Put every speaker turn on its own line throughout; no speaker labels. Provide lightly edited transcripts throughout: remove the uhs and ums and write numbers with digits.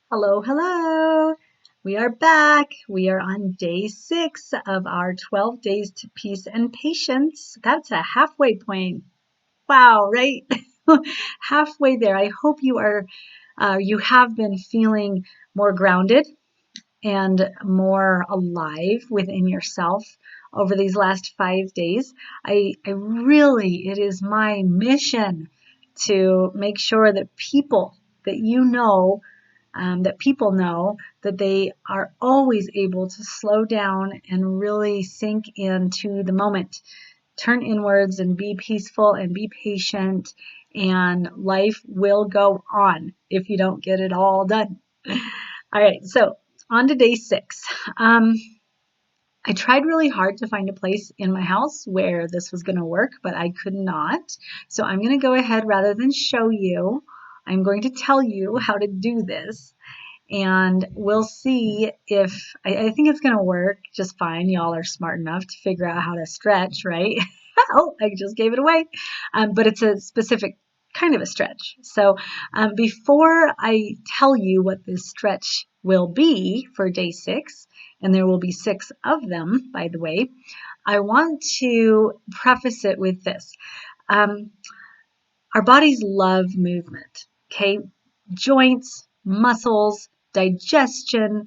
Hello, hello. We are back. We are on day 6 of our 12 days to peace and patience. That's a halfway point. Wow, right? Halfway there. I hope you have been feeling more grounded and more alive within yourself over these last 5 days. It is my mission to make sure that people know that they are always able to slow down and really sink into the moment, turn inwards and be peaceful and be patient, and life will go on if you don't get it all done. All right, so on to day 6. I tried really hard to find a place in my house where this was going to work, but I could not. So I'm going to go ahead, rather than show you, I'm going to tell you how to do this. And we'll see if I think it's going to work just fine. Y'all are smart enough to figure out how to stretch, right? Oh, I just gave it away. But it's a specific kind of a stretch. So before I tell you what this stretch will be for day 6, and there will be 6 of them, by the way, I want to preface it with this. Our bodies love movement, okay? Joints, muscles, digestion,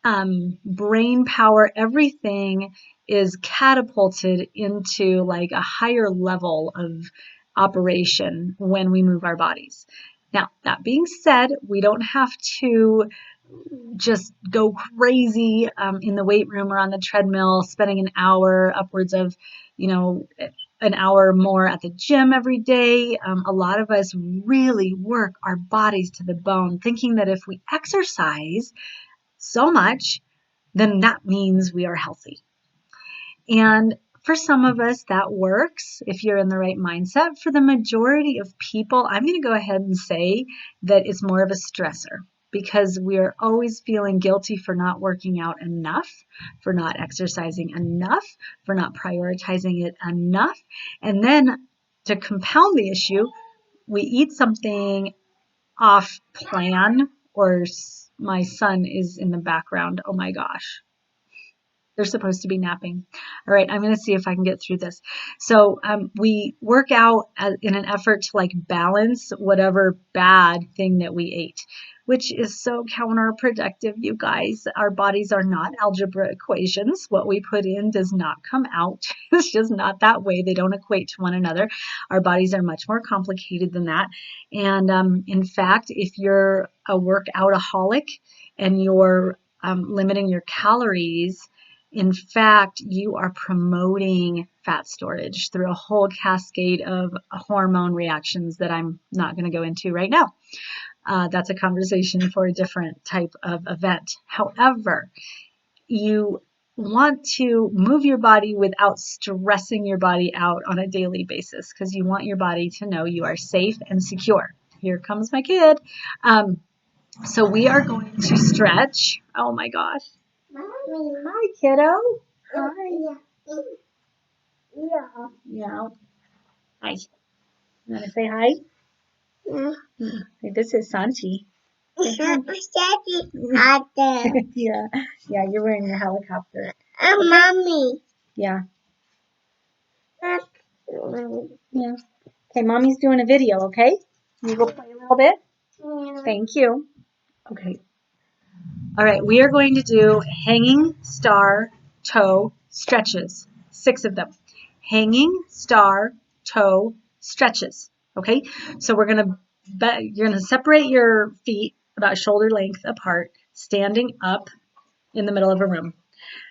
brain power, everything is catapulted into like a higher level of operation when we move our bodies. Now, that being said, we don't have to just go crazy in the weight room or on the treadmill, spending an hour, upwards of, an hour more at the gym every day. A lot of us really work our bodies to the bone, thinking that if we exercise so much, then that means we are healthy. And for some of us, that works if you're in the right mindset. For the majority of people, I'm going to go ahead and say that it's more of a stressor, because we're always feeling guilty for not working out enough, for not exercising enough, for not prioritizing it enough. And then to compound the issue, we eat something off plan, or my son is in the background. Oh my gosh. They're supposed to be napping. All right, I'm going to see if I can get through this. So we work out in an effort to like balance whatever bad thing that we ate, which is so counterproductive, you guys. Our bodies are not algebra equations. What we put in does not come out. It's just not that way. They don't equate to one another. Our bodies are much more complicated than that. And in fact, if you're a workoutaholic and you're limiting your calories, in fact, you are promoting fat storage through a whole cascade of hormone reactions that I'm not going to go into right now. That's a conversation for a different type of event. However, you want to move your body without stressing your body out on a daily basis, because you want your body to know you are safe and secure. Here comes my kid. So we are going to stretch. Oh my gosh. Hi, kiddo. Hi. Yeah. Yeah. Hi. You want to say hi? Yeah. This is Sanchi. Yeah. Yeah, you're wearing your helicopter. Mommy. Yeah. Yeah. Okay, mommy's doing a video, okay? You go play a little bit? Yeah. Thank you. Okay. All right, we are going to do hanging star toe stretches. 6 of them. Hanging star toe stretches. Okay, so you're gonna separate your feet about shoulder length apart, standing up in the middle of a room.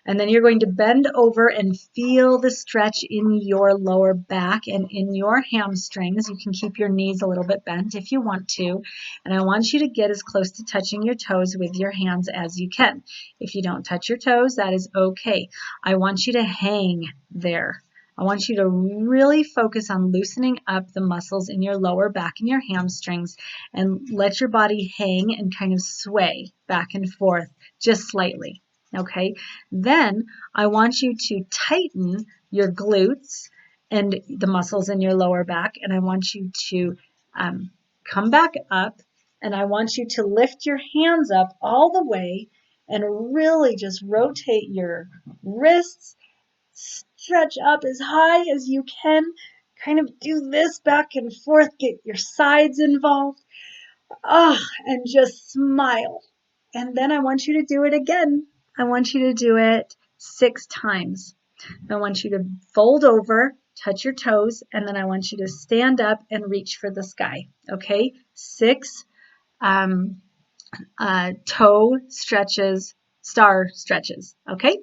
And then you're going to bend over and feel the stretch in your lower back and in your hamstrings. You can keep your knees a little bit bent if you want to. And I want you to get as close to touching your toes with your hands as you can. If you don't touch your toes, that is okay. I want you to hang there. I want you to really focus on loosening up the muscles in your lower back and your hamstrings, and let your body hang and kind of sway back and forth just slightly. Okay, then I want you to tighten your glutes and the muscles in your lower back, and I want you to come back up And I want you to lift your hands up all the way and really just rotate your wrists, stretch up as high as you can, kind of do this back and forth, get your sides involved. And just smile. And then I want you to do it again. I want you to do it 6 times. I want you to fold over, touch your toes, and then I want you to stand up and reach for the sky. Okay? 6 toe stretches, star stretches. Okay?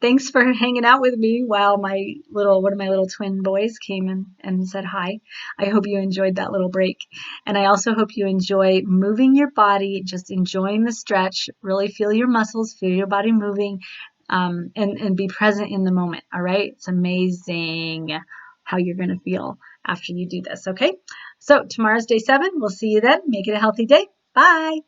Thanks for hanging out with me while one of my little twin boys came and said hi. I hope you enjoyed that little break. And I also hope you enjoy moving your body, just enjoying the stretch, really feel your muscles, feel your body moving, and be present in the moment. All right. It's amazing how you're going to feel after you do this. Okay. So tomorrow's day 7. We'll see you then. Make it a healthy day. Bye.